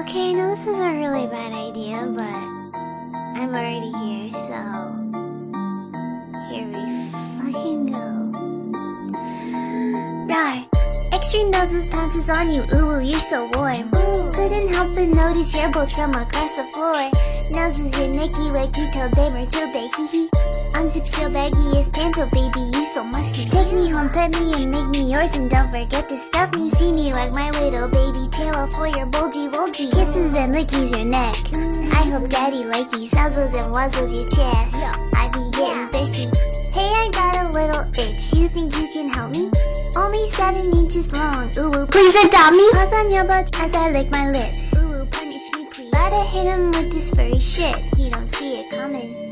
Okay, I know this is a really bad idea, but I'm already here, so here we fucking go. Rawr. Extra noses pounces on you, ooh, you're so warm. Couldn't help but notice your bolts from across the floor. Noses your nicky wacky till day Matilda, hee hee. Unzips your baggiest pants, oh baby, you so musky. Take me home, pet me, and make me yours, and don't forget to stuff me. See me like my little baby tail for your bulgy. Kisses and lickies your neck. I hope daddy likey nuzzles and wuzzles your chest. I be getting thirsty. Hey, I got a little itch. You think you can help me? Only 7 inches long. Ooh, please adopt me. Paws on your butt as I lick my lips. Ooh, punish me please. Gotta hit him with this furry shit. He don't see it coming.